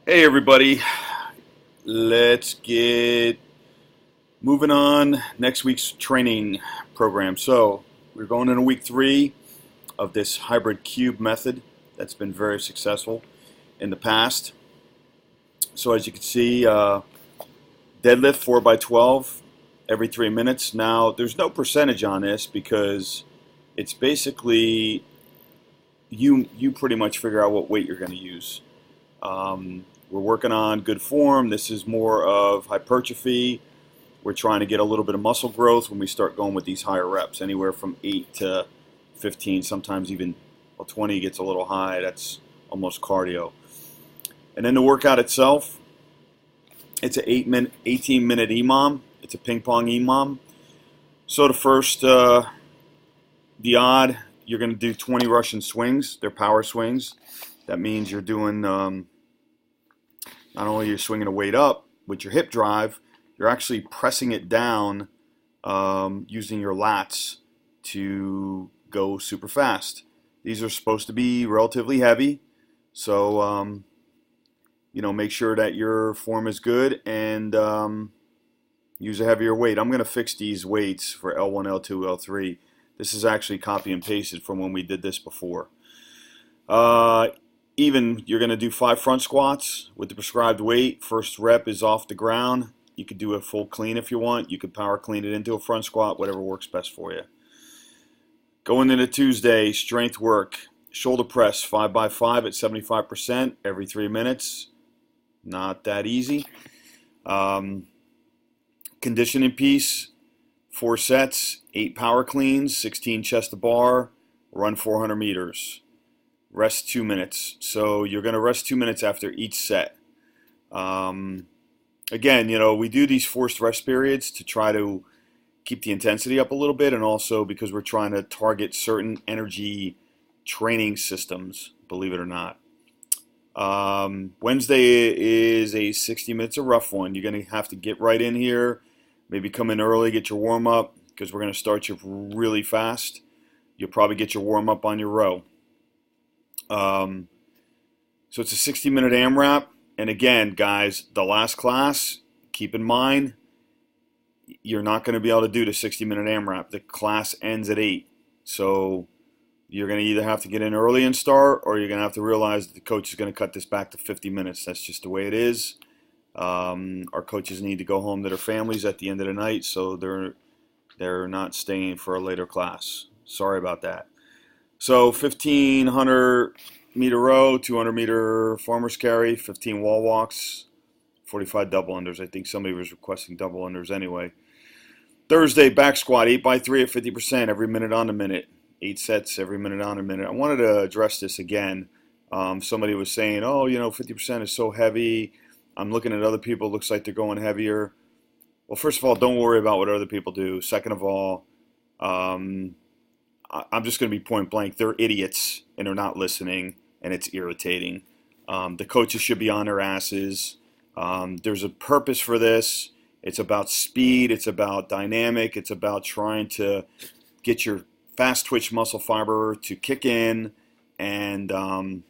Hey everybody, let's get moving on next week's training program. So we're going into week 3 of this hybrid cube method that's been very successful in the past. So as you can see, deadlift 4 by 12 every 3 minutes. Now there's no percentage on this because it's basically you pretty much figure out what weight you're going to use. We're working on good form. This is more of hypertrophy. We're trying to get a little bit of muscle growth when we start going with these higher reps, anywhere from 8 to 15, sometimes even 20 gets a little high. That's almost cardio. And then the workout itself, it's an 18-minute EMOM. It's a ping pong EMOM. So the first, the odd, you're going to do 20 Russian swings. They're power swings. That means you're doing, not only you're swinging a weight up with your hip drive, you're actually pressing it down using your lats to go super fast. These are supposed to be relatively heavy, so make sure that your form is good and use a heavier weight. I'm going to fix these weights for L1, L2, L3. This is actually copy and pasted from when we did this before. Even you're going to do 5 front squats with the prescribed weight. First rep is off the ground. You could do a full clean if you want. You could power clean it into a front squat, whatever works best for you. Going into Tuesday, strength work. Shoulder press 5 by 5 at 75% every 3 minutes. Not that easy. Conditioning piece, 4 sets, 8 power cleans, 16 chest to bar, run 400 meters. Rest 2 minutes. So you're going to rest 2 minutes after each set. Again, we do these forced rest periods to try to keep the intensity up a little bit, and also because we're trying to target certain energy training systems, believe it or not. Wednesday is a 60 minutes, a rough one. You're going to have to get right in here, maybe come in early, get your warm up, because we're going to start you really fast. You'll probably get your warm up on your row. So it's a 60-minute AMRAP. And again, guys, the last class, keep in mind, you're not going to be able to do the 60-minute AMRAP. The class ends at 8. So you're going to either have to get in early and start, or you're going to have to realize that the coach is going to cut this back to 50 minutes. That's just the way it is. Our coaches need to go home to their families at the end of the night, so they're not staying for a later class. Sorry about that. So 1,500-meter row, 200-meter farmer's carry, 15 wall walks, 45 double unders. I think somebody was requesting double unders anyway. Thursday, back squat, 8 by 3 at 50%, every minute on the minute. 8 sets, every minute on a minute. I wanted to address this again. Somebody was saying, 50% is so heavy. I'm looking at other people, it looks like they're going heavier. Well, first of all, don't worry about what other people do. Second of all, I'm just going to be point blank. They're idiots, and they're not listening, and it's irritating. The coaches should be on their asses. There's a purpose for this. It's about speed. It's about dynamic. It's about trying to get your fast twitch muscle fiber to kick in, and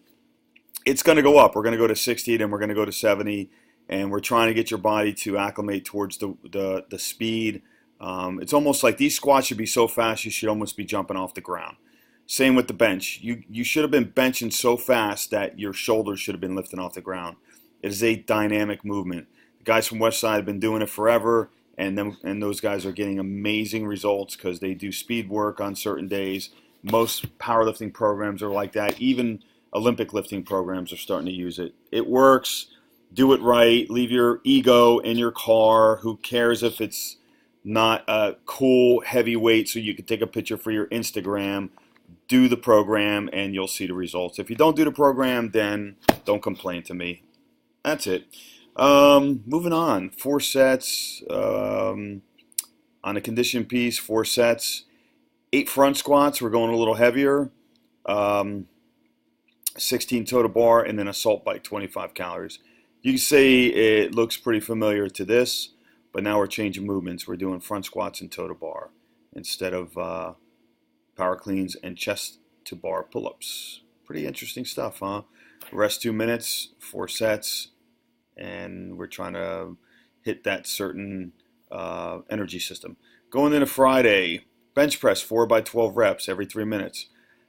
it's going to go up. We're going to go to 60, then we're going to go to 70, and we're trying to get your body to acclimate towards the speed. It's almost like these squats should be so fast you should almost be jumping off the ground. Same with the bench. You should have been benching so fast that your shoulders should have been lifting off the ground. It is a dynamic movement. The guys from Westside have been doing it forever, and those guys are getting amazing results because they do speed work on certain days. Most powerlifting programs are like that. Even Olympic lifting programs are starting to use it. It works. Do it right. Leave your ego in your car. Who cares if it's not a cool heavy weight so you can take a picture for your Instagram? Do the program and you'll see the results. If you don't do the program, then don't complain to me. That's it. Moving on. 4 sets. On the condition piece, 4 sets. 8 front squats. We're going a little heavier. 16 toe to bar, and then assault bike, 25 calories. You can say it looks pretty familiar to this, but now we're changing movements. We're doing front squats and toe to bar instead of power cleans and chest to bar pull-ups. Pretty interesting stuff, huh? Rest 2 minutes, 4 sets, and we're trying to hit that certain energy system. Going into Friday, bench press 4 by 12 reps every 3 minutes.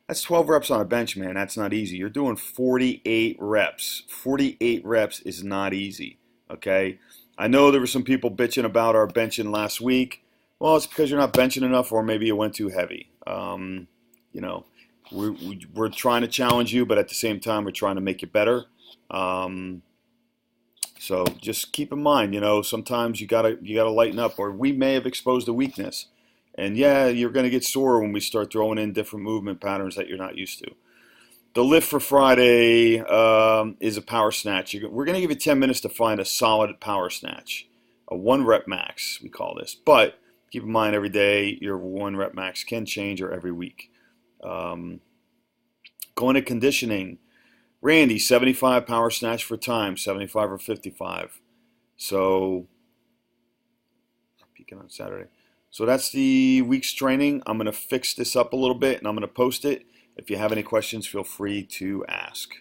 That's 12 reps on a bench, man. That's not easy. You're doing 48 reps. 48 reps is not easy, okay? I know there were some people bitching about our benching last week. Well, it's because you're not benching enough, or maybe you went too heavy. You know, we're trying to challenge you, but at the same time, we're trying to make you better. So just keep in mind, sometimes you gotta lighten up, or we may have exposed a weakness. And yeah, you're going to get sore when we start throwing in different movement patterns that you're not used to. The lift for Friday is a power snatch. We're going to give you 10 minutes to find a solid power snatch. A 1 rep max, we call this. But keep in mind, every day your 1 rep max can change, or every week. Going to conditioning. Randy, 75 power snatch for time, 75 or 55. So, I'm peeking on Saturday. So that's the week's training. I'm going to fix this up a little bit, and I'm going to post it. If you have any questions, feel free to ask.